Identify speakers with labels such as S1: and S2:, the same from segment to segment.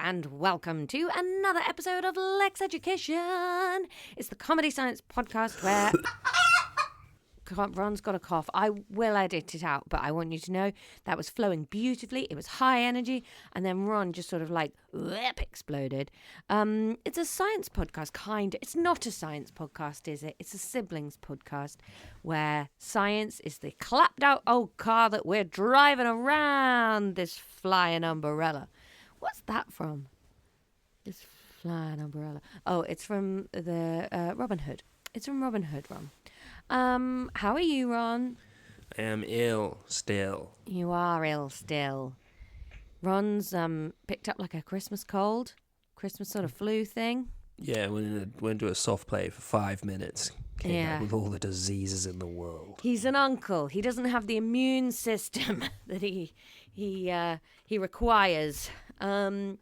S1: and welcome to another episode of Lexx Education. It's the comedy science podcast where... Ron's got a cough. I will edit it out, but I want you to know that was flowing beautifully. It was high energy, and then Ron just sort of like exploded. It's a science podcast, kind. It's not a science podcast, is it? It's a siblings podcast where science is the clapped out old car that we're driving around this flying umbrella. What's that from? This flying umbrella. Oh, it's from the Robin Hood. It's from Robin Hood, Ron. How are you, Ron?
S2: I am ill still.
S1: You are ill still. Ron's picked up like a Christmas cold, Christmas sort of flu thing.
S2: Yeah, went into a soft play for 5 minutes. Came back with all the diseases in the world.
S1: He's an uncle. He doesn't have the immune system that he requires. So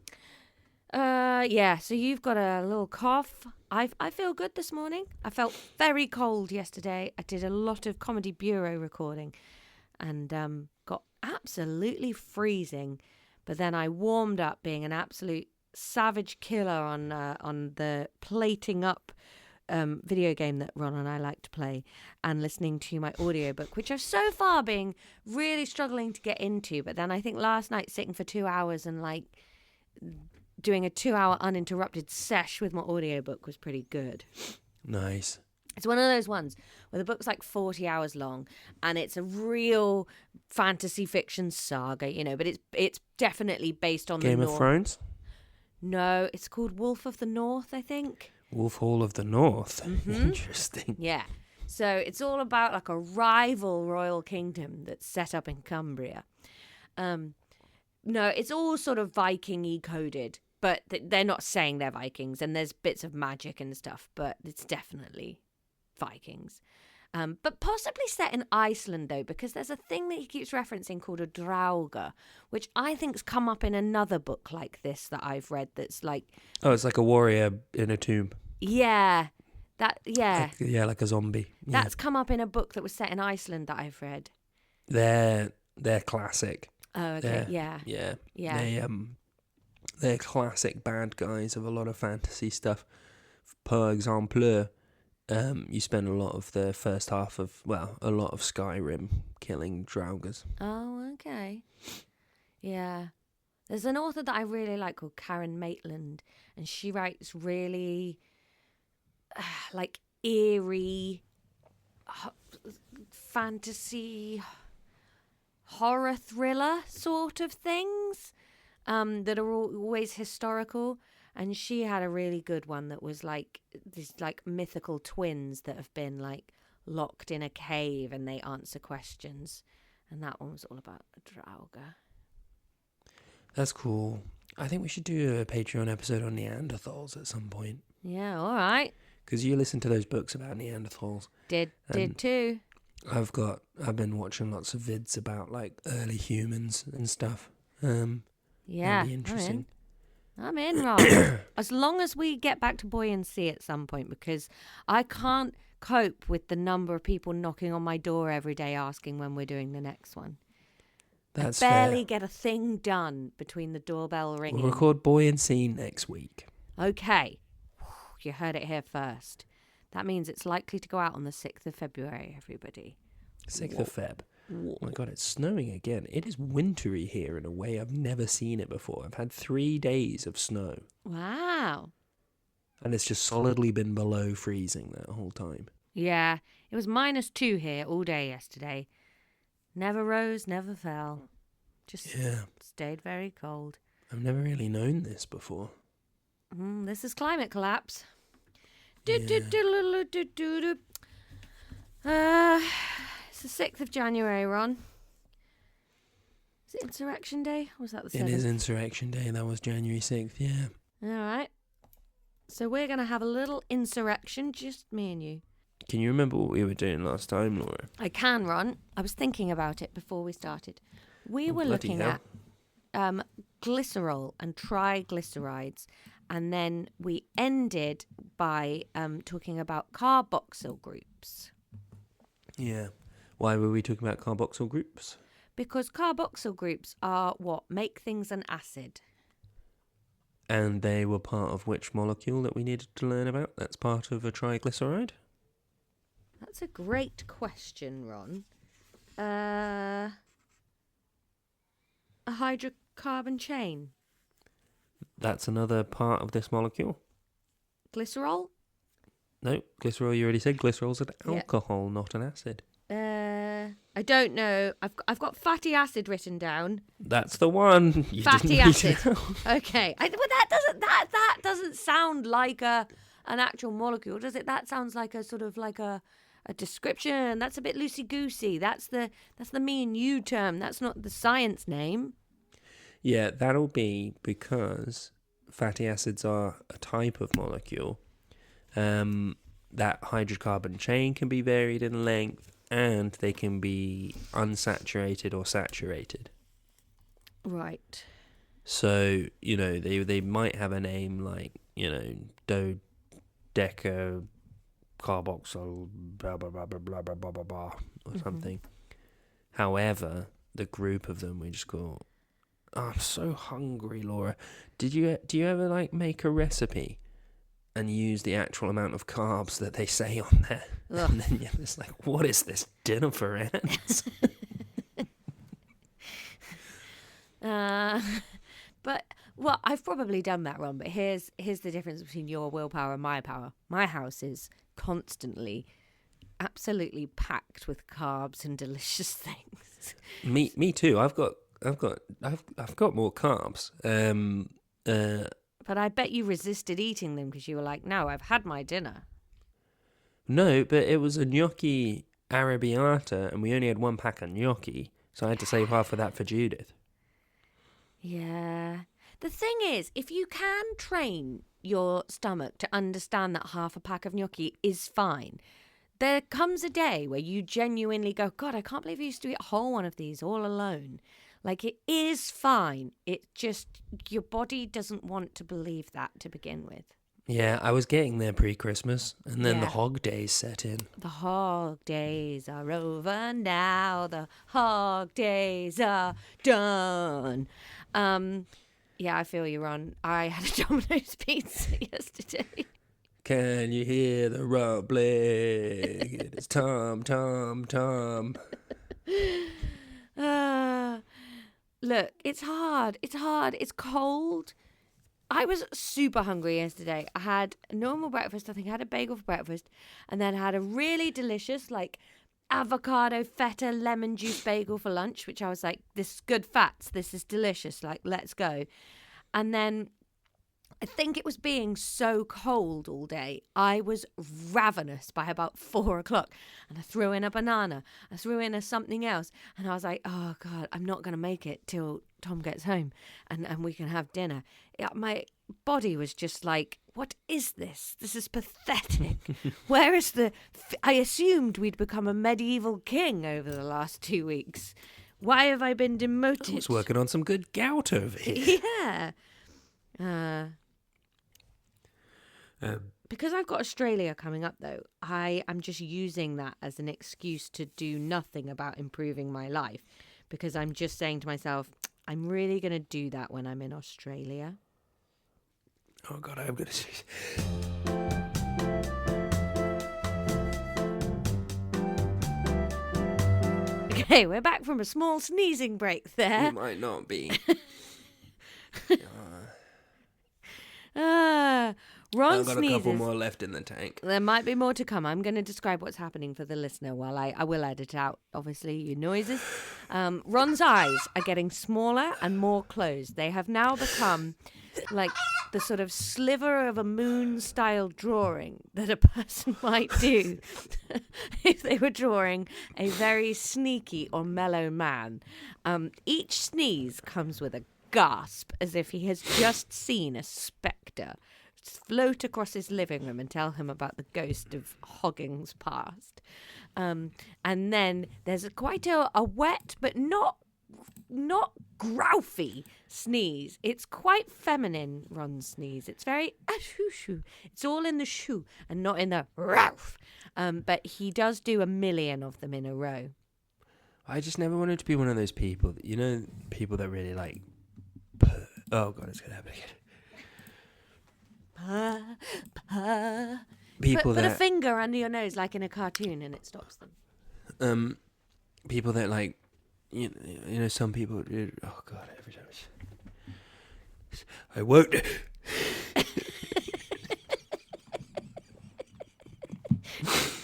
S1: you've got a little cough. I feel good this morning. I felt very cold yesterday. I did a lot of Comedy Bureau recording and got absolutely freezing. But then I warmed up being an absolute savage killer on the plating up video game that Ron and I like to play, and listening to my audiobook, which I've so far been really struggling to get into. But then I think last night sitting for 2 hours and like doing a 2-hour uninterrupted sesh with my audiobook was pretty good.
S2: Nice.
S1: It's one of those ones where the book's like 40 hours long and it's a real fantasy fiction saga, you know, but it's definitely based on
S2: Game of Thrones?
S1: No, it's called Wolf of the North, I think.
S2: Wolf Hall of the North. Mm-hmm. Interesting.
S1: Yeah. So it's all about like a rival royal kingdom that's set up in Cumbria. No, it's all sort of Viking-y coded, but they're not saying they're Vikings, and there's bits of magic and stuff, but it's definitely Vikings. But possibly set in Iceland, though, because there's a thing that he keeps referencing called a drauga, which I think's come up in another book like this that I've read that's like...
S2: Oh, it's like a warrior in a tomb.
S1: Yeah. Like
S2: a zombie. Yeah.
S1: That's come up in a book that was set in Iceland that I've read.
S2: They're classic.
S1: Oh, okay. Yeah.
S2: They're classic bad guys of a lot of fantasy stuff. Per exemple, you spend a lot of the first half of, a lot of Skyrim killing draugas.
S1: Oh, okay. Yeah. There's an author that I really like called Karen Maitland, and she writes really like eerie fantasy horror thriller sort of things that are always historical. And she had a really good one that was like these like mythical twins that have been like locked in a cave and they answer questions. And that one was all about a drauga.
S2: That's cool. I think we should do a Patreon episode on Neanderthals at some point.
S1: Yeah, all right.
S2: Because you listen to those books about Neanderthals.
S1: Did too.
S2: I've been watching lots of vids about like early humans and stuff.
S1: Yeah,
S2: that'd be interesting.
S1: I'm in, Rob. As long as we get back to buoyancy at some point, because I can't cope with the number of people knocking on my door every day asking when we're doing the next one.
S2: That's
S1: I barely
S2: fair.
S1: get a thing done between the doorbell ringing.
S2: We'll record buoyancy next week.
S1: Okay. You heard it here first. That means it's likely to go out on the 6th of February, everybody.
S2: 6th of Feb. Oh my God, it's snowing again. It is wintry here in a way I've never seen it before. I've had 3 days of snow.
S1: Wow.
S2: And it's just solidly been below freezing that whole time.
S1: Yeah, it was -2 here all day yesterday. Never rose, never fell. Just stayed very cold.
S2: I've never really known this before.
S1: This is climate collapse. It's the 6th of January, Ron. Is it Insurrection Day? Or was that the 7th?
S2: It is Insurrection Day. That was January 6th, yeah.
S1: All right. So we're going to have a little insurrection, just me and you.
S2: Can you remember what we were doing last time, Laura?
S1: I can, Ron. I was thinking about it before we started. We were looking at glycerol and triglycerides, and then we ended by talking about carboxyl groups.
S2: Yeah. Why were we talking about carboxyl groups?
S1: Because carboxyl groups are what make things an acid.
S2: And they were part of which molecule that we needed to learn about? That's part of a triglyceride?
S1: That's a great question, Ron. A hydrocarbon chain.
S2: That's another part of this molecule.
S1: Glycerol?
S2: No, glycerol, you already said glycerol's an
S1: Yeah.
S2: alcohol, not an acid.
S1: I don't know. I've got fatty acid written down.
S2: That's the one. You
S1: Fatty
S2: didn't need to
S1: acid.
S2: know.
S1: Okay. Well, that doesn't sound like an actual molecule, does it? That sounds like a sort of like a description. That's a bit loosey goosey. That's the me and you term. That's not the science name.
S2: Yeah, that'll be because fatty acids are a type of molecule. That hydrocarbon chain can be varied in length, and they can be unsaturated or saturated.
S1: Right.
S2: So, they might have a name like, dodeca carboxyl blah blah blah blah blah blah blah blah blah or something. However, the group of them we just call. Oh, I'm so hungry, Laura. Do you ever make a recipe and use the actual amount of carbs that they say on there?
S1: Ugh.
S2: And then you're just like, what is this, dinner for ants?
S1: But well, I've probably done that wrong. But here's the difference between your willpower and my power. My house is constantly, absolutely packed with carbs and delicious things.
S2: Me too. I've got more carbs.
S1: But I bet you resisted eating them because you were like, no, I've had my dinner.
S2: No, but it was a gnocchi arrabbiata, and we only had one pack of gnocchi, so I had to save half of that for Judith.
S1: Yeah. The thing is, if you can train your stomach to understand that half a pack of gnocchi is fine, there comes a day where you genuinely go, God, I can't believe I used to eat a whole one of these all alone. Like, it is fine. It just, your body doesn't want to believe that to begin with.
S2: Yeah, I was getting there pre-Christmas, and then the
S1: Yeah.
S2: hog days set in.
S1: The hog days are over now. The hog days are done. Yeah, I feel you, Ron. I had a Domino's pizza yesterday.
S2: Can you hear the rumbling? It is Tom, Tom, Tom.
S1: Look, it's hard. It's hard. It's cold. I was super hungry yesterday. I had a normal breakfast. I think I had a bagel for breakfast, and then I had a really delicious, avocado feta lemon juice bagel for lunch, which I was like, this is good fats. This is delicious. Let's go. And then I think it was being so cold all day. I was ravenous by about 4 o'clock, and I threw in a banana. I threw in something else, and I was like, oh God, I'm not going to make it till Tom gets home and we can have dinner. My body was just like, what is this? This is pathetic. Where is I assumed we'd become a medieval king over the last 2 weeks. Why have I been demoted?
S2: I was working on some good gout over here.
S1: Yeah. Because I've got Australia coming up, though, I am just using that as an excuse to do nothing about improving my life. Because I'm just saying to myself, I'm really going to do that when I'm in Australia.
S2: Oh, God, I'm going to...
S1: Okay, we're back from a small sneezing break there.
S2: You might not be.
S1: Ron
S2: I've got
S1: sneezes.
S2: a couple more left in the tank.
S1: There might be more to come. I'm going to describe what's happening for the listener while I will edit out, obviously, your noises. Ron's eyes are getting smaller and more closed. They have now become like the sort of sliver of a moon-style drawing that a person might do if they were drawing a very sneaky or mellow man. Each sneeze comes with a gasp, as if he has just seen a spectre float across his living room and tell him about the ghost of Hogging's past. And then there's quite a wet but not groufy sneeze. It's quite feminine, Ron's sneeze. It's very shoo. It's all in the shoo and not in the rouf. But he does do 1 million of them in a row.
S2: I just never wanted to be one of those people that, people that really oh God, it's going to happen again.
S1: Purr, purr.
S2: People
S1: Put a
S2: that
S1: finger under your nose like in a cartoon and it stops them.
S2: people that like you know some people. Oh God! Every time I won't.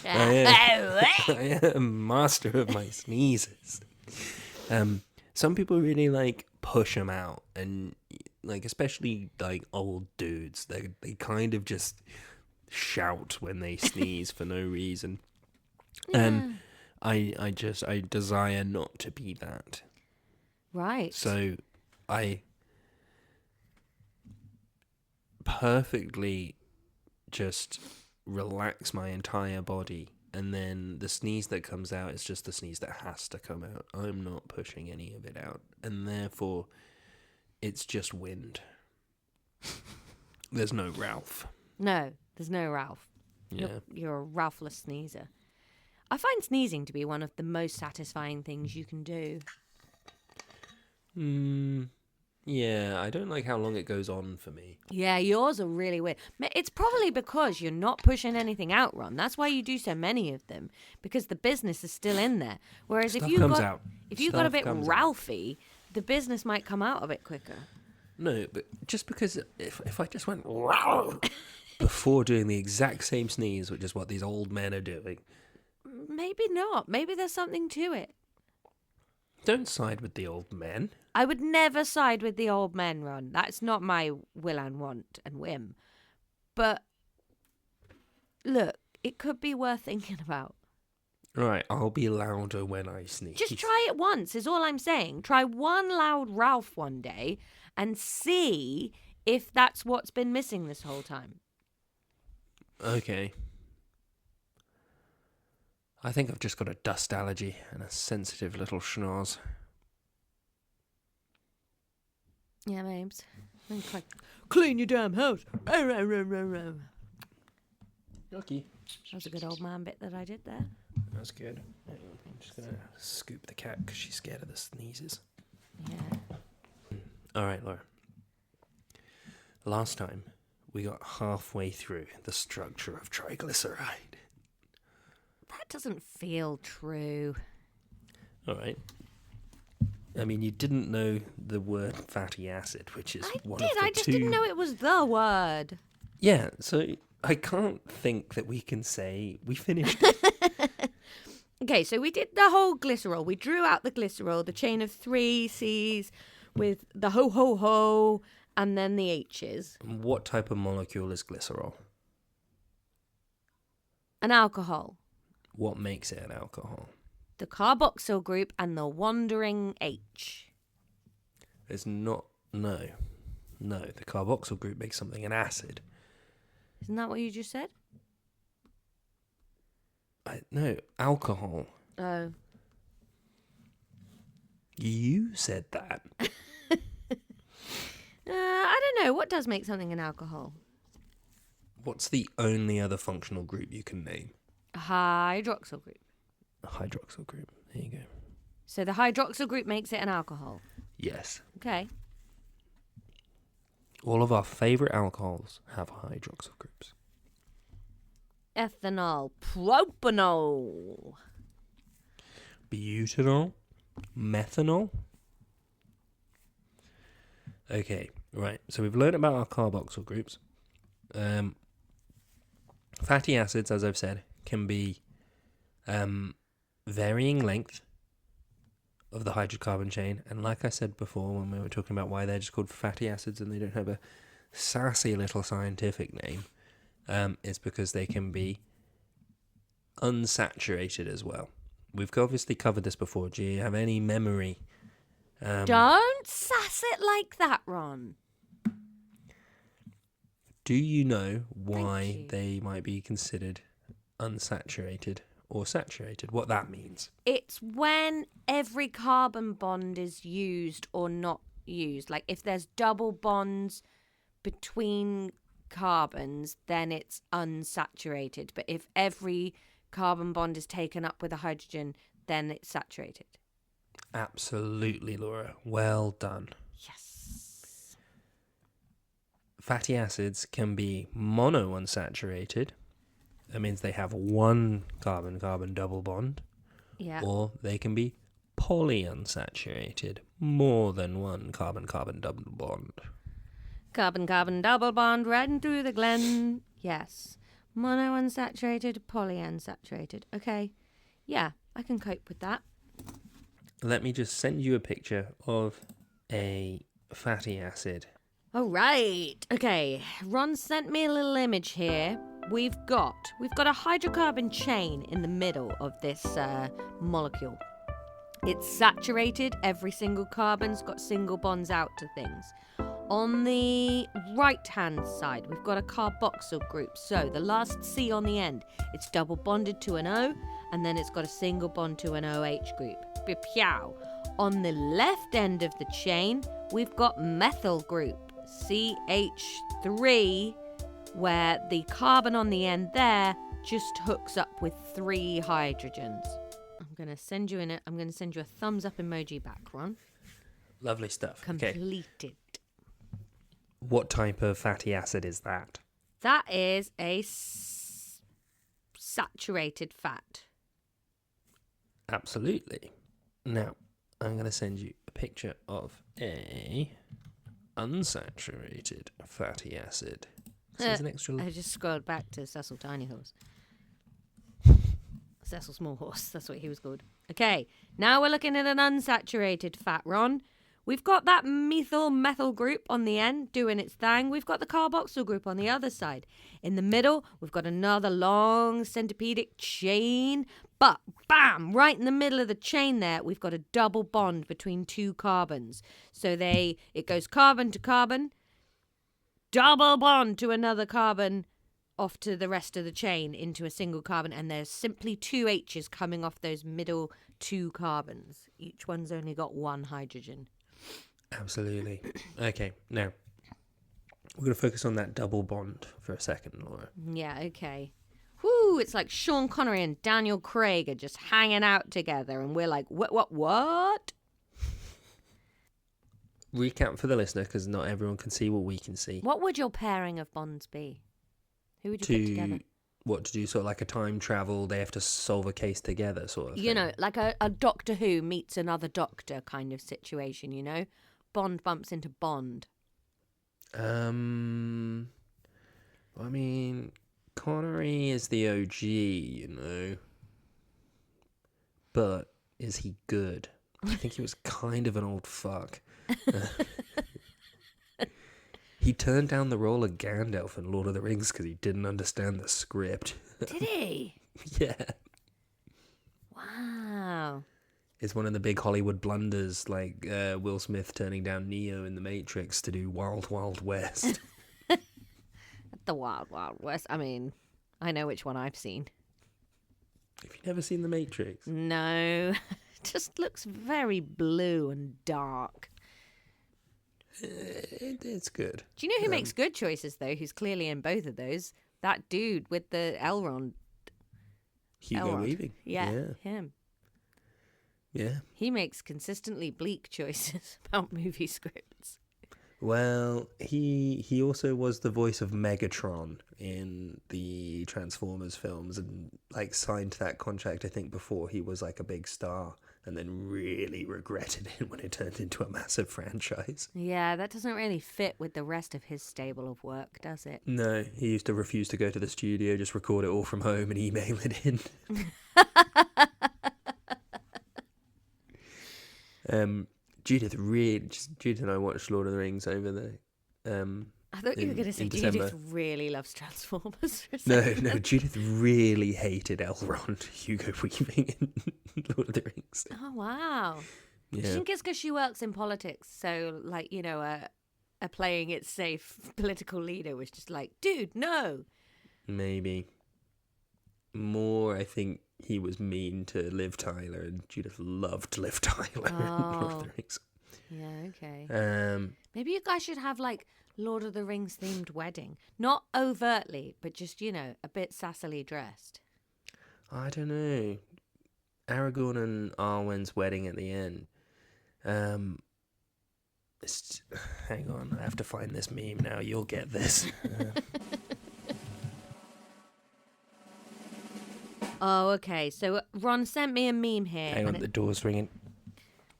S2: I am master of my sneezes. Some people really like push them out, and like especially like old dudes, they kind of just shout when they sneeze for no reason, and I desire not to be that.
S1: Right.
S2: So I perfectly just relax my entire body, and then the sneeze that comes out is just the sneeze that has to come out. I'm not pushing any of it out, and therefore it's just wind. There's no Ralph.
S1: No, there's no Ralph.
S2: Yeah.
S1: You're a Ralphless sneezer. I find sneezing to be one of the most satisfying things you can do.
S2: Yeah, I don't like how long it goes on for me.
S1: Yeah, yours are really weird. It's probably because you're not pushing anything out, Ron. That's why you do so many of them, because the business is still in there. Whereas
S2: Stuff
S1: if you
S2: comes
S1: got
S2: out.
S1: if you got a
S2: Stuff
S1: bit
S2: comes out.
S1: Ralphie, the business might come out a bit quicker.
S2: No, but just because if I just went before doing the exact same sneeze, which is what these old men are doing.
S1: Maybe not. Maybe there's something to it.
S2: Don't side with the old men.
S1: I would never side with the old men, Ron. That's not my will and want and whim. But look, it could be worth thinking about.
S2: Right, I'll be louder when I sneeze.
S1: Just try it once, is all I'm saying. Try one loud Ralph one day and see if that's what's been missing this whole time.
S2: Okay. I think I've just got a dust allergy and a sensitive little schnoz.
S1: Yeah, babes. Clean your damn house.
S2: Yucky.
S1: That was a good old man bit that I did there.
S2: That's good. I'm just going to scoop the cat because she's scared of the sneezes.
S1: Yeah.
S2: All right, Laura. Last time, we got halfway through the structure of triglyceride.
S1: That doesn't feel true.
S2: All right. I mean, you didn't know the word fatty acid, which is one of the
S1: I just
S2: two...
S1: didn't know it was the word.
S2: Yeah, so I can't think that we can say we finished it.
S1: Okay, so we did the whole glycerol. We drew out the glycerol, the chain of 3 C's with the ho-ho-ho and then the H's.
S2: What type of molecule is glycerol?
S1: An alcohol.
S2: What makes it an alcohol?
S1: The carboxyl group and the wandering H.
S2: It's not... No. The carboxyl group makes something an acid.
S1: Isn't that what you just said?
S2: No, alcohol.
S1: Oh.
S2: You said that.
S1: I don't know. What does make something an alcohol?
S2: What's the only other functional group you can name?
S1: A hydroxyl group.
S2: A hydroxyl group. There you go.
S1: So the hydroxyl group makes it an alcohol.
S2: Yes.
S1: Okay.
S2: All of our favourite alcohols have hydroxyl groups.
S1: Ethanol, propanol.
S2: Butanol, methanol. Okay, right. So we've learned about our carboxyl groups. Fatty acids, as I've said, can be varying length of the hydrocarbon chain. And like I said before, when we were talking about why they're just called fatty acids and they don't have a sassy little scientific name, it's because they can be unsaturated as well. We've obviously covered this before. Do you have any memory?
S1: Don't sass it like that, Ron.
S2: Do you know why they might be considered unsaturated or saturated? What that means?
S1: It's when every carbon bond is used or not used. Like if there's double bonds between carbons, then it's unsaturated. But if every carbon bond is taken up with a hydrogen, then it's saturated.
S2: Absolutely, Laura. Well done.
S1: Yes.
S2: fatty acids can be monounsaturated. That means they have one carbon-carbon double bond.
S1: Yeah.
S2: Or they can be polyunsaturated, more than one carbon-carbon double bond.
S1: Carbon-carbon double bond riding through the glen. Yes. Monounsaturated, polyunsaturated. Okay. Yeah, I can cope with that.
S2: Let me just send you a picture of a fatty acid.
S1: All right. Okay. Ron sent me a little image here. We've got a hydrocarbon chain in the middle of this molecule. It's saturated. Every single carbon's got single bonds out to things. On the right-hand side, we've got a carboxyl group. So the last C on the end, it's double bonded to an O, and then it's got a single bond to an OH group. Pipow. On the left end of the chain, we've got methyl group, CH3, where the carbon on the end there just hooks up with 3 hydrogens. I'm going to send you a thumbs up emoji back, Ron.
S2: Lovely stuff.
S1: Completed.
S2: Okay. What type of fatty acid is that?
S1: That is a saturated fat.
S2: Absolutely. Now, I'm going to send you a picture of a unsaturated fatty acid. So there's an extra...
S1: I just scrolled back to Cecil Tiny Horse. Cecil Small Horse, that's what he was called. Okay, now we're looking at an unsaturated fat, Ron. We've got that methyl group on the end doing its thing. We've got the carboxyl group on the other side. In the middle, we've got another long centipedic chain. But, bam, right in the middle of the chain there, we've got a double bond between 2 carbons. So it goes carbon to carbon, double bond to another carbon, off to the rest of the chain into a single carbon, and there's simply 2 H's coming off those middle 2 carbons. Each one's only got 1 hydrogen.
S2: Absolutely. Okay, now, we're going to focus on that double bond for a second, Laura.
S1: Yeah, okay. Whoo, it's like Sean Connery and Daniel Craig are just hanging out together, and we're like, what?
S2: Recap for the listener, because not everyone can see what we can see.
S1: What would your pairing of bonds be? Who would you put together?
S2: What, to do sort of like a time travel, they have to solve a case together sort of thing?
S1: You know, like a Doctor Who meets another Doctor kind of situation, you know? Bond bumps into Bond.
S2: I mean, Connery is the OG, you know. But is he good? I think he was kind of an old fuck. He turned down the role of Gandalf in Lord of the Rings because he didn't understand the script.
S1: Did he?
S2: Yeah.
S1: Wow.
S2: It's one of the big Hollywood blunders, like Will Smith turning down Neo in The Matrix to do Wild Wild West.
S1: The Wild Wild West. I mean, I know which one I've seen.
S2: Have you never seen The Matrix?
S1: No. It just looks very blue and dark.
S2: It's good.
S1: Do you know who makes good choices, though, who's clearly in both of those? That dude with the Elrond.
S2: Hugo Weaving.
S1: Yeah, him.
S2: Yeah.
S1: He makes consistently bleak choices about movie scripts.
S2: Well, he also was the voice of Megatron in the Transformers films and like signed that contract, I think, before he was like a big star, and then really regretted it when it turned into a massive franchise.
S1: Yeah, that doesn't really fit with the rest of his stable of work, does it?
S2: No, he used to refuse to go to the studio, just record it all from home and email it in. Judith and I watched Lord of the Rings over the
S1: I thought you were going to say Judith really loves Transformers for a second.
S2: No, Judith really hated Elrond, Hugo Weaving in Lord of the Rings.
S1: Oh, wow.
S2: Yeah.
S1: I think it's because she works in politics, so, like, you know, a playing it safe political leader was just like, dude, no.
S2: Maybe. More, I think he was mean to Liv Tyler, and Judith loved Liv Tyler in Lord of the Rings.
S1: Yeah, okay. Maybe you guys should have, like, Lord of the Rings themed wedding. Not overtly, but just, you know, a bit sassily dressed.
S2: I don't know. Aragorn and Arwen's wedding at the end. Hang on, I have to find this meme now. You'll get this.
S1: Oh, okay. So Ron sent me a meme here.
S2: Hang on, the door's ringing.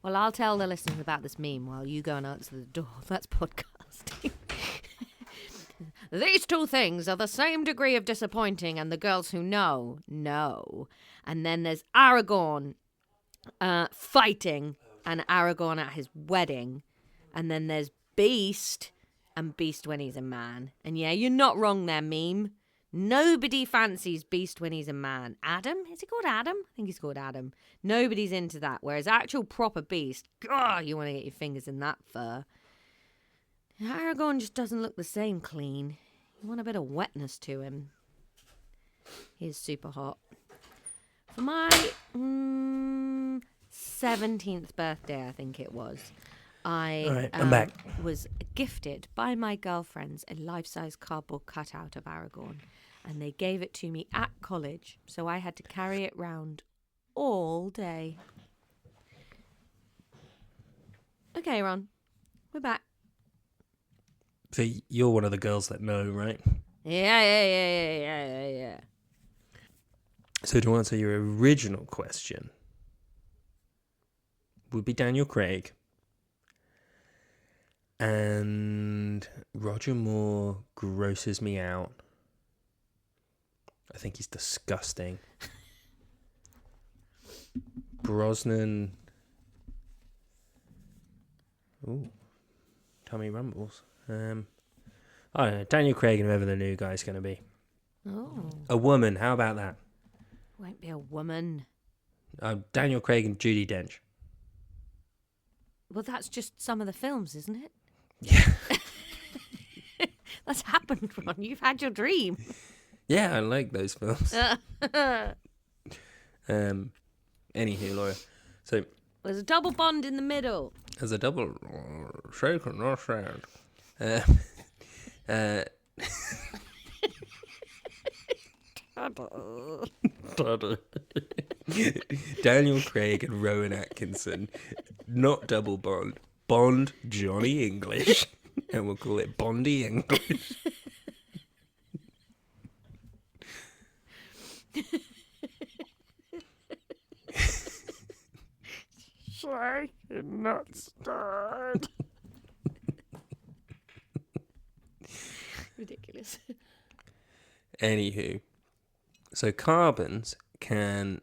S1: Well, I'll tell the listeners about this meme while you go and answer the door. That's podcasting. These two things are the same degree of disappointing, and the girls who know. And then there's Aragorn fighting and Aragorn at his wedding. And then there's Beast and Beast when he's a man. And yeah, you're not wrong there, meme. Nobody fancies Beast when he's a man. Adam? Is he called Adam? I think he's called Adam. Nobody's into that. Whereas actual proper Beast, God, you want to get your fingers in that fur. Aragorn just doesn't look the same clean. You want a bit of wetness to him. He's super hot. For my 17th birthday, I think it was, I
S2: I'm back.
S1: was gifted by my girlfriends a life-size cardboard cutout of Aragorn. And they gave it to me at college, so I had to carry it round all day. Okay, Ron, we're back.
S2: So you're one of the girls that know, right?
S1: Yeah.
S2: So to answer your original question, would be Daniel Craig. And Roger Moore grosses me out. I think he's disgusting. Brosnan. Ooh. Tummy rumbles. I don't know. Daniel Craig and whoever the new guy's going to be.
S1: Oh.
S2: A woman. How about that?
S1: Won't be a woman.
S2: Daniel Craig and Judi Dench.
S1: Well, that's just some of the films, isn't it?
S2: Yeah.
S1: That's happened, Ron. You've had your dream.
S2: Yeah, I like those films. Anywho, Laura. So
S1: There's a double bond in the middle.
S2: there's a double shaken, not shared. Daniel Craig and Rowan Atkinson, not double bond. Bond Johnny English. And we'll call it Bondy English. Shaken, not stirred.
S1: Ridiculous.
S2: Anywho, so carbons can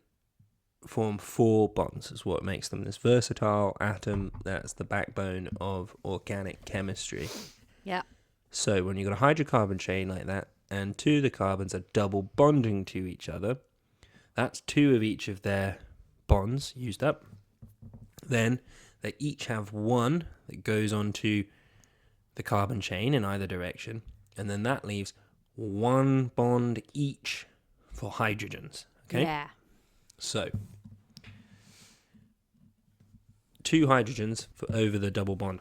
S2: form 4 bonds, is what makes them this versatile atom that's the backbone of organic chemistry.
S1: Yeah.
S2: So when you've got a hydrocarbon chain like that, and 2 of the carbons are double bonding to each other, that's 2 of each of their bonds used up. Then they each have 1 that goes onto the carbon chain in either direction, and then that leaves 1 bond each for hydrogens. Okay?
S1: Yeah.
S2: So 2 hydrogens over the double bond.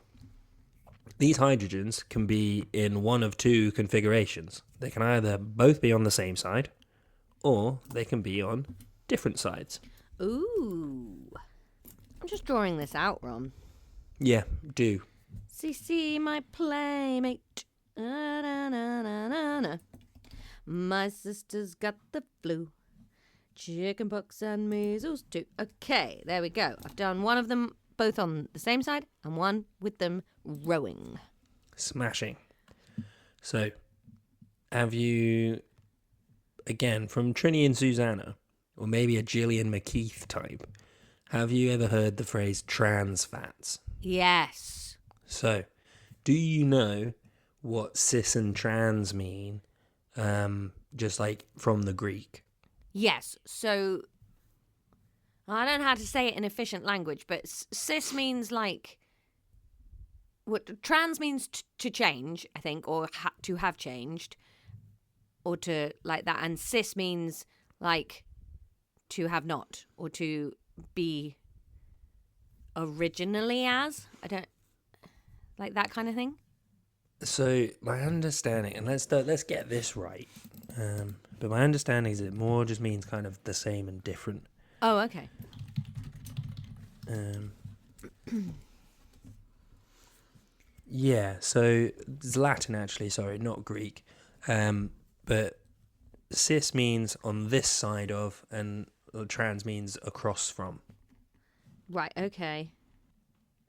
S2: These hydrogens can be in one of 2 configurations. They can either both be on the same side, or they can be on different sides.
S1: Ooh. I'm just drawing this out, Ron.
S2: Yeah, do.
S1: CC, my playmate. Na-na-na-na-na. My sister's got the flu. Chickenpox and measles too. Okay, there we go. I've done one of them both on the same side and one with them rowing.
S2: Smashing. So, have you, again, from Trini and Susanna, or maybe a Gillian McKeith type, have you ever heard the phrase trans fats?
S1: Yes.
S2: So, do you know what cis and trans mean, just like from the Greek?
S1: Yes. So, I don't know how to say it in efficient language, but cis means like, what trans means to change, I think, or to have changed, or to like that. And cis means like to have not, or to be originally as. I don't like that kind of thing.
S2: So my understanding, and let's get this right, but my understanding is it more just means kind of the same and different.
S1: Oh, okay.
S2: Yeah, so it's Latin actually, sorry, not Greek. But cis means on this side of, and trans means across from.
S1: Right, okay.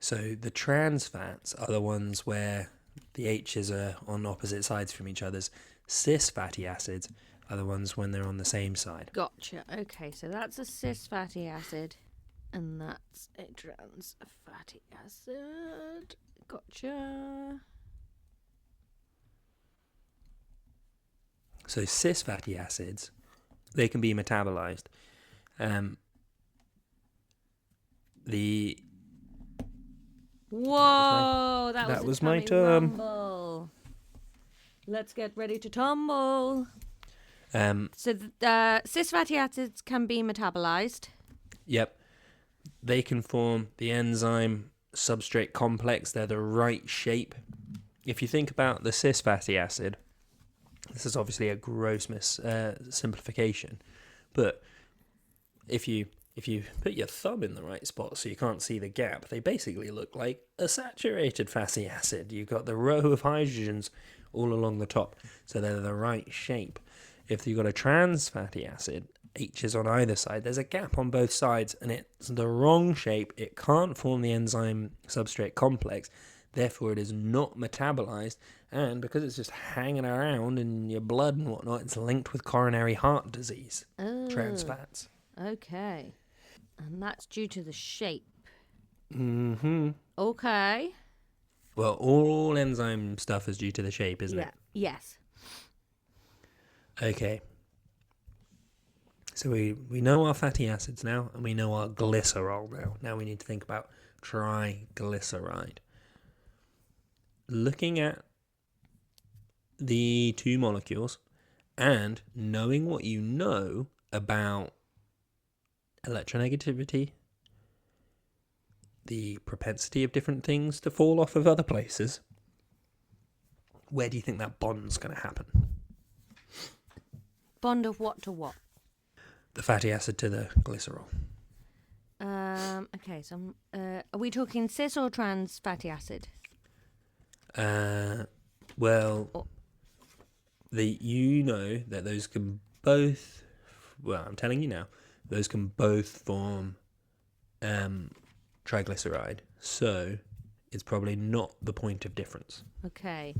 S2: So the trans fats are the ones where the H's are on opposite sides from each other's. Cis fatty acids are the ones when they're on the same side.
S1: Gotcha. Okay, so that's a cis fatty acid, and that's a trans fatty acid. Gotcha.
S2: So cis fatty acids, they can be metabolized. The
S1: Whoa,
S2: that was
S1: a
S2: my
S1: tummy
S2: term.
S1: rumble. Let's get ready to tumble. So cis fatty acids can be metabolized.
S2: Yep, they can form the enzyme substrate complex. They're the right shape. If you think about the cis fatty acid, this is obviously a gross simplification, but if you put your thumb in the right spot so you can't see the gap, they basically look like a saturated fatty acid. You've got the row of hydrogens all along the top, so they're the right shape. If you've got a trans fatty acid, H is on either side, there's a gap on both sides and it's the wrong shape. It can't form the enzyme substrate complex, therefore it is not metabolized, and because it's just hanging around in your blood and whatnot, it's linked with coronary heart disease. Trans fats.
S1: Okay. And that's due to the shape.
S2: Mm-hmm.
S1: Okay.
S2: Well, all enzyme stuff is due to the shape, isn't it?
S1: Yes.
S2: Okay. So we know our fatty acids now, and we know our glycerol now. Now we need to think about triglyceride. Looking at the two molecules and knowing what you know about electronegativity, the propensity of different things to fall off of other places, where do you think that bond's going to happen?
S1: Bond of what to what?
S2: The fatty acid to the glycerol.
S1: Okay, so are we talking cis or trans fatty acid?
S2: Well, you know that those can both. Well, I'm telling you now, those can both form triglyceride. So it's probably not the point of difference.
S1: Okay.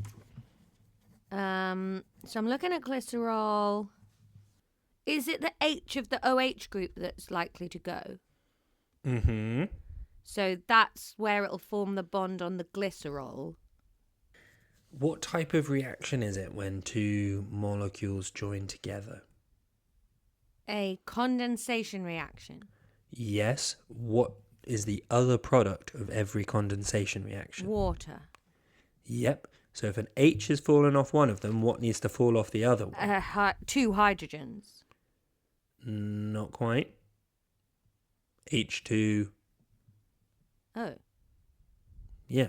S1: So I'm looking at glycerol. Is it the H of the OH group that's likely to go?
S2: Mm-hmm.
S1: So that's where it'll form the bond on the glycerol.
S2: What type of reaction is it when two molecules join together?
S1: A condensation reaction.
S2: Yes. What is the other product of every condensation reaction?
S1: Water.
S2: Yep. So if an H has fallen off one of them, what needs to fall off the other one?
S1: 2 hydrogens.
S2: Not quite. H2.
S1: Oh.
S2: Yeah.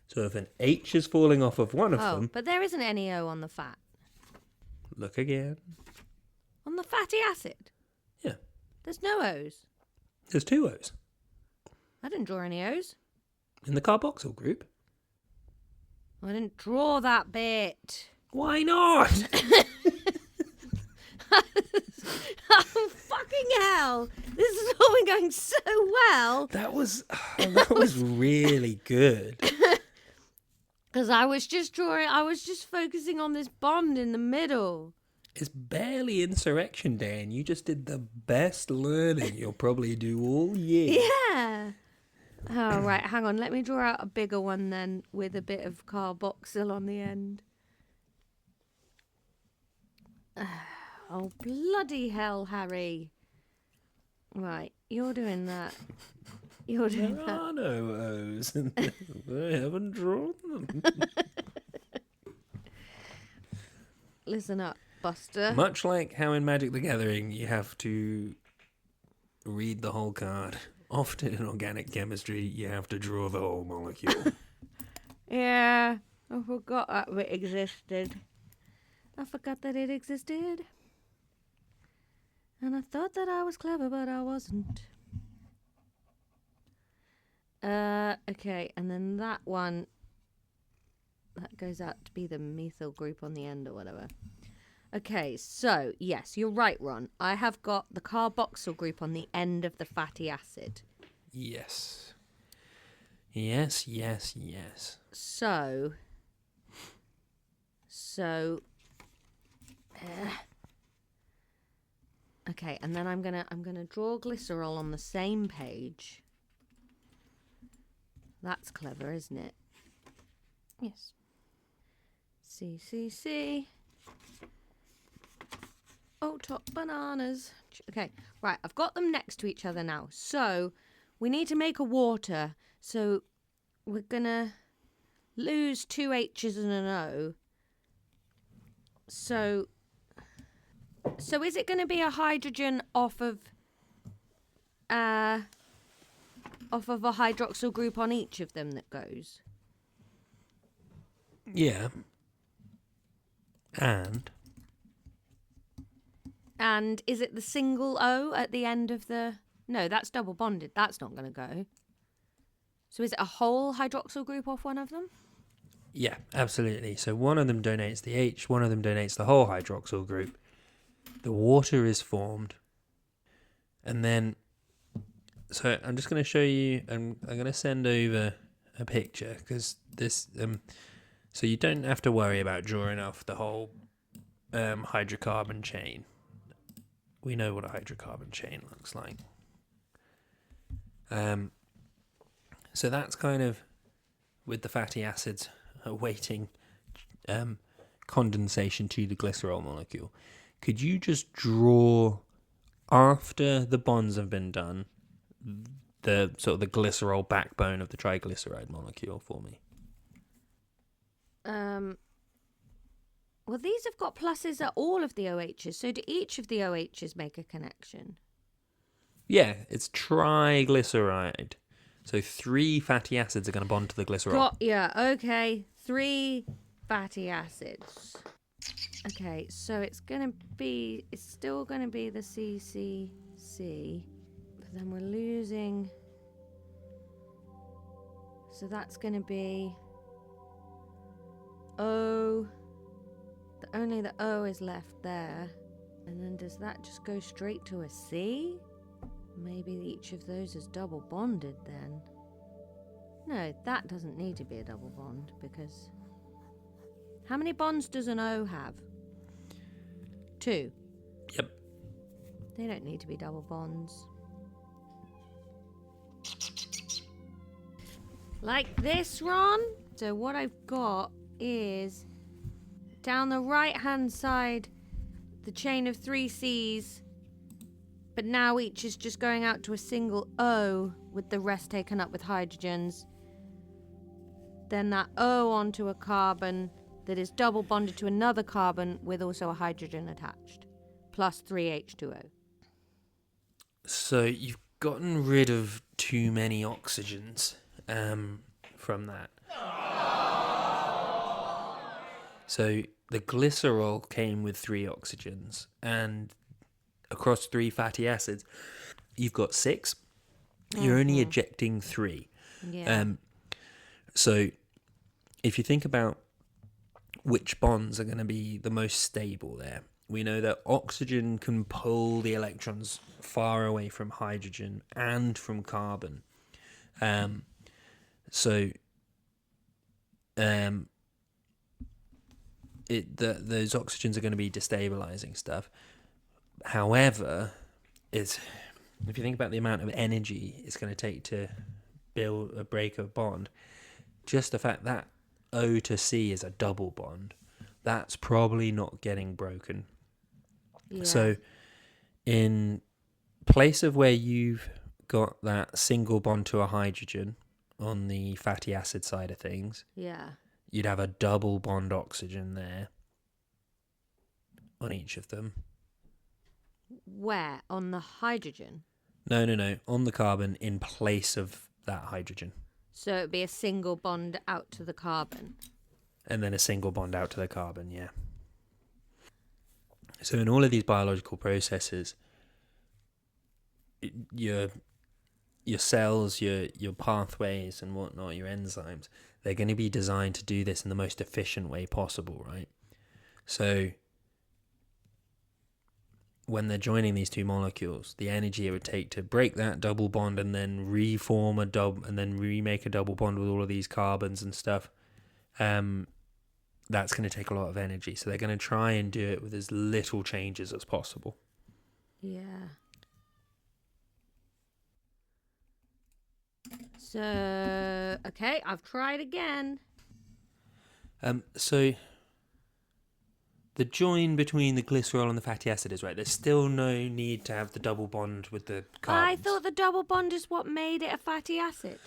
S2: So if an H is falling off of one of them...
S1: But there isn't any O on the fat.
S2: Look again.
S1: On the fatty acid?
S2: Yeah.
S1: There's no O's.
S2: There's 2 O's.
S1: I didn't draw any O's.
S2: In the carboxyl group.
S1: I didn't draw that bit.
S2: Why not?
S1: Oh, fucking hell. This has all been going so well.
S2: That was really good.
S1: Because I was just focusing on this bond in the middle.
S2: It's barely Insurrection Day and you just did the best learning you'll probably do all year.
S1: Yeah. Oh, right. Hang on. Let me draw out a bigger one then with a bit of carboxyl on the end. Oh, bloody hell, Harry. Right. You're doing that. You're doing
S2: There
S1: that.
S2: are no O's in this. I haven't drawn them.
S1: Listen up, Buster.
S2: Much like how in Magic the Gathering you have to read the whole card, often in organic chemistry you have to draw the whole molecule.
S1: Yeah, I forgot that it existed. I forgot that it existed. And I thought that I was clever, but I wasn't. Okay, and then that one That goes out to be the methyl group on the end or whatever. Okay, so, yes, you're right, Ron. I have got the carboxyl group on the end of the fatty acid.
S2: Yes. Yes, yes, yes.
S1: So, okay, and then I'm gonna draw glycerol on the same page. That's clever, isn't it?
S3: Yes.
S1: C. Oh, top bananas. Okay, right, I've got them next to each other now. So, we need to make a water. So, we're gonna lose 2 H's and an O. So is it going to be a hydrogen off of a hydroxyl group on each of them that goes?
S2: Yeah.
S1: And is it the single O at the end of the... No, that's double bonded. That's not going to go. So is it a whole hydroxyl group off one of them?
S2: Yeah, absolutely. So one of them donates the H, one of them donates the whole hydroxyl group. The water is formed. And then, so I'm just going to show you, I'm going to send over a picture because this, so you don't have to worry about drawing off the whole hydrocarbon chain. We know what a hydrocarbon chain looks like. So that's kind of with the fatty acids awaiting condensation to the glycerol molecule. Could you just draw, after the bonds have been done, the sort of the glycerol backbone of the triglyceride molecule for me?
S1: Well, these have got pluses at all of the OHs. So do each of the OHs make a connection?
S2: Yeah, it's triglyceride. So 3 fatty acids are going to bond to the glycerol.
S1: Okay. 3 fatty acids. Okay, so it's still going to be the CCC, but then we're losing, so that's going to be O, only the O is left there, and then does that just go straight to a C? Maybe each of those is double bonded then. No, that doesn't need to be a double bond, because how many bonds does an O have? 2.
S2: Yep.
S1: They don't need to be double bonds. Like this, Ron? So what I've got is down the right-hand side, the chain of 3 C's, but now each is just going out to a single O with the rest taken up with hydrogens. Then that O onto a carbon that is double bonded to another carbon with also a hydrogen attached, plus 3H2O.
S2: So you've gotten rid of too many oxygens from that. So the glycerol came with 3 oxygens, and across 3 fatty acids, you've got 6. You're only ejecting 3.
S1: Yeah.
S2: So if you think about which bonds are going to be the most stable there, we know that oxygen can pull the electrons far away from hydrogen and from carbon. Those oxygens are going to be destabilizing stuff. However, if you think about the amount of energy it's going to take to break a bond, just the fact that O to C is a double bond, that's probably not getting broken.
S1: Yeah.
S2: So in place of where you've got that single bond to a hydrogen on the fatty acid side of things,
S1: Yeah.
S2: you'd have a double bond oxygen there on each of them.
S1: Where? On the hydrogen?
S2: No. On the carbon in place of that hydrogen.
S1: So it'd be a single bond out to the carbon.
S2: And then a single bond out to the carbon, yeah. So in all of these biological processes, your cells, your pathways and whatnot, your enzymes, they're going to be designed to do this in the most efficient way possible, right? So when they're joining these two molecules, the energy it would take to break that double bond and then reform a double and then remake a double bond with all of these carbons and stuff, that's going to take a lot of energy. So they're going to try and do it with as little changes as possible.
S1: Yeah. So, okay, I've tried again.
S2: So the join between the glycerol and the fatty acid is right. There's still no need to have the double bond with the carbons.
S1: I thought the double bond is what made it a fatty acid.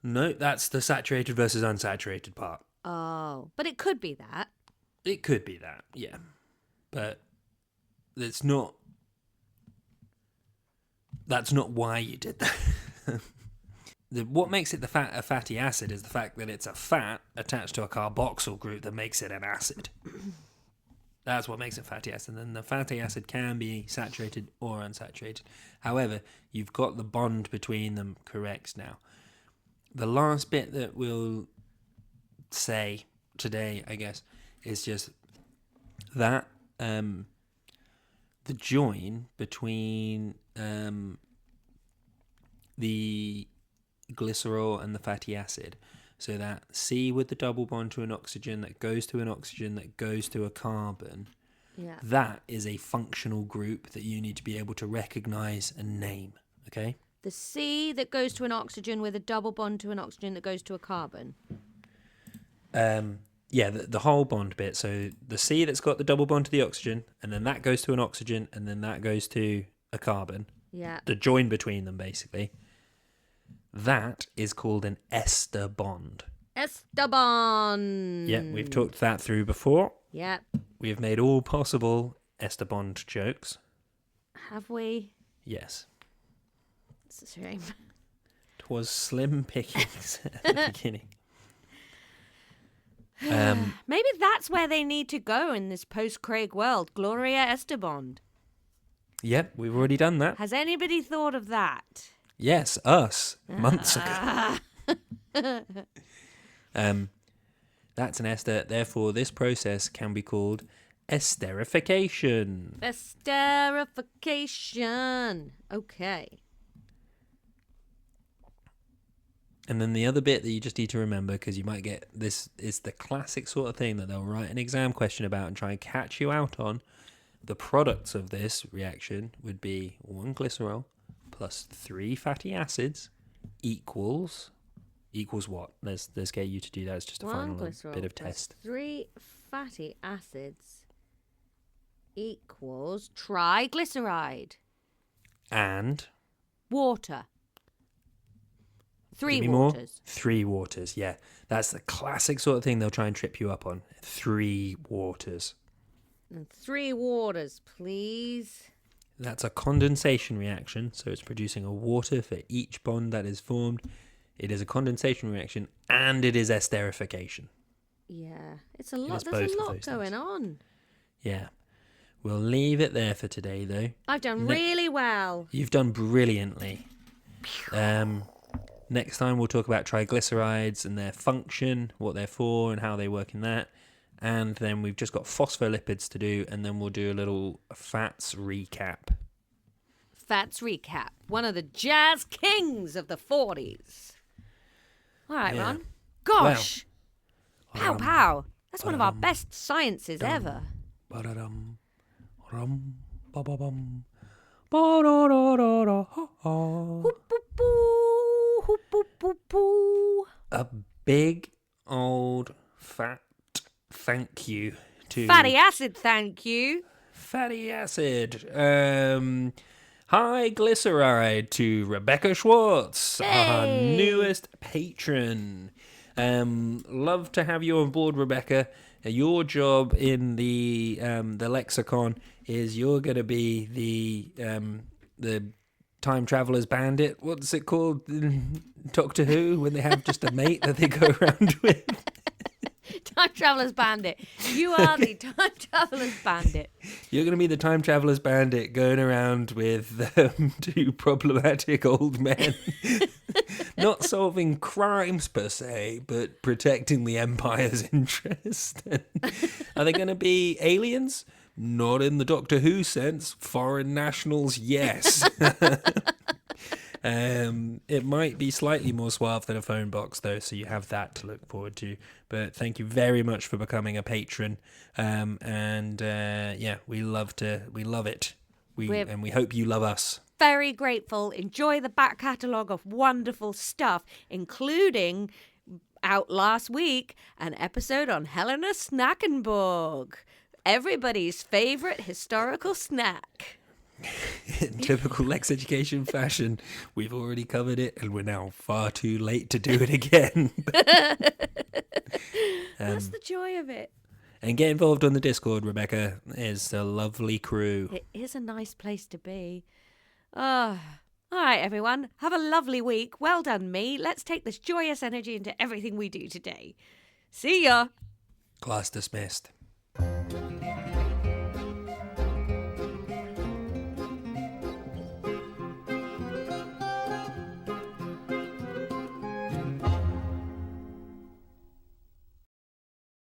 S2: No, that's the saturated versus unsaturated part.
S1: Oh, but it could be that.
S2: It could be that, yeah. But it's not... That's not why you did that. What makes it a fatty acid is the fact that it's a fat attached to a carboxyl group that makes it an acid. That's what makes it fatty acid. And the fatty acid can be saturated or unsaturated. However, you've got the bond between them correct now. The last bit that we'll say today, I guess, is just that the join between the glycerol and the fatty acid. So that C with the double bond to an oxygen that goes to an oxygen that goes to a carbon.
S1: Yeah.
S2: That is a functional group that you need to be able to recognize and name. Okay?
S1: The C that goes to an oxygen with a double bond to an oxygen that goes to a carbon.
S2: Yeah, the whole bond bit. So the C that's got the double bond to the oxygen, and then that goes to an oxygen, and then that goes to a carbon.
S1: Yeah.
S2: The join between them, basically. That is called an ester bond.
S1: Ester bond.
S2: Yeah, we've talked that through before.
S1: Yeah.
S2: We have made all possible ester bond jokes.
S1: Have we?
S2: Yes.
S1: It's a shame.
S2: 'Twas slim pickings at the beginning.
S1: Maybe that's where they need to go in this post-Craig world. Gloria Esterbond.
S2: Yep, we've already done that.
S1: Has anybody thought of that?
S2: Yes, us, months ago. That's an ester. Therefore, this process can be called esterification.
S1: Esterification. Okay.
S2: And then the other bit that you just need to remember, because you might get this, is the classic sort of thing that they'll write an exam question about and try and catch you out on. The products of this reaction would be 1 glycerol plus 3 fatty acids equals what? Let's get you to do that. It's just a
S1: 1
S2: final
S1: glycerol
S2: bit of
S1: plus
S2: test.
S1: 3 fatty acids equals triglyceride.
S2: And
S1: Water. 3
S2: give me more.
S1: waters.
S2: 3 waters. Yeah, that's the classic sort of thing they'll try and trip you up on. 3 waters.
S1: And 3 waters, please.
S2: That's a condensation reaction, so it's producing a water for each bond that is formed. It is a condensation reaction, and it is esterification.
S1: Yeah, it's a lot.
S2: both
S1: There's
S2: of
S1: a lot
S2: those
S1: going
S2: things.
S1: on.
S2: Yeah. We'll leave it there for today, though.
S1: I've done really well.
S2: You've done brilliantly. Next time we'll talk about triglycerides and their function, what they're for and how they work in that. And then we've just got phospholipids to do, and then we'll do a little fats recap.
S1: Fats recap. One of the jazz kings of the 40s. All right,
S2: Yeah.
S1: Ron. Gosh.
S2: Well,
S1: pow, pow. That's one of our best sciences ever.
S2: Ba-da-dum, rum, ba-ba-bum, ba-da-da-da-da-ha-ha.
S1: Hoop-boop-boo, hoop-boop-boop-boo.
S2: A big old fat thank you to
S1: Fatty acid, thank you.
S2: Fatty acid. High glyceride to Rebecca Schwartz, our
S1: Hey.
S2: newest patron. Love to have you on board, Rebecca. Your job in the lexicon is you're going to be the time traveler's bandit. What's it called? Doctor Who, when they have just a mate that they go around with.
S1: Time Traveller's Bandit. You are the Time Traveller's Bandit.
S2: You're going to be the time traveler's bandit going around with two problematic old men. Not solving crimes per se, but protecting the Empire's interest. Are they going to be aliens? Not in the Doctor Who sense. Foreign nationals, yes. It might be slightly more suave than a phone box, though, so you have that to look forward to. But thank you very much for becoming a patron. Yeah, we love it. And we hope you love us.
S1: Very grateful. Enjoy the back catalogue of wonderful stuff, including out last week an episode on Helena Snackenborg, everybody's favourite historical snack.
S2: In typical Lexx Education fashion, we've already covered it and we're now far too late to do it again.
S1: That's the joy of it.
S2: And get involved on the Discord, Rebecca. It's a lovely crew.
S1: It is a nice place to be. All right, everyone. Have a lovely week. Well done, me. Let's take this joyous energy into everything we do today. See ya.
S2: Class dismissed.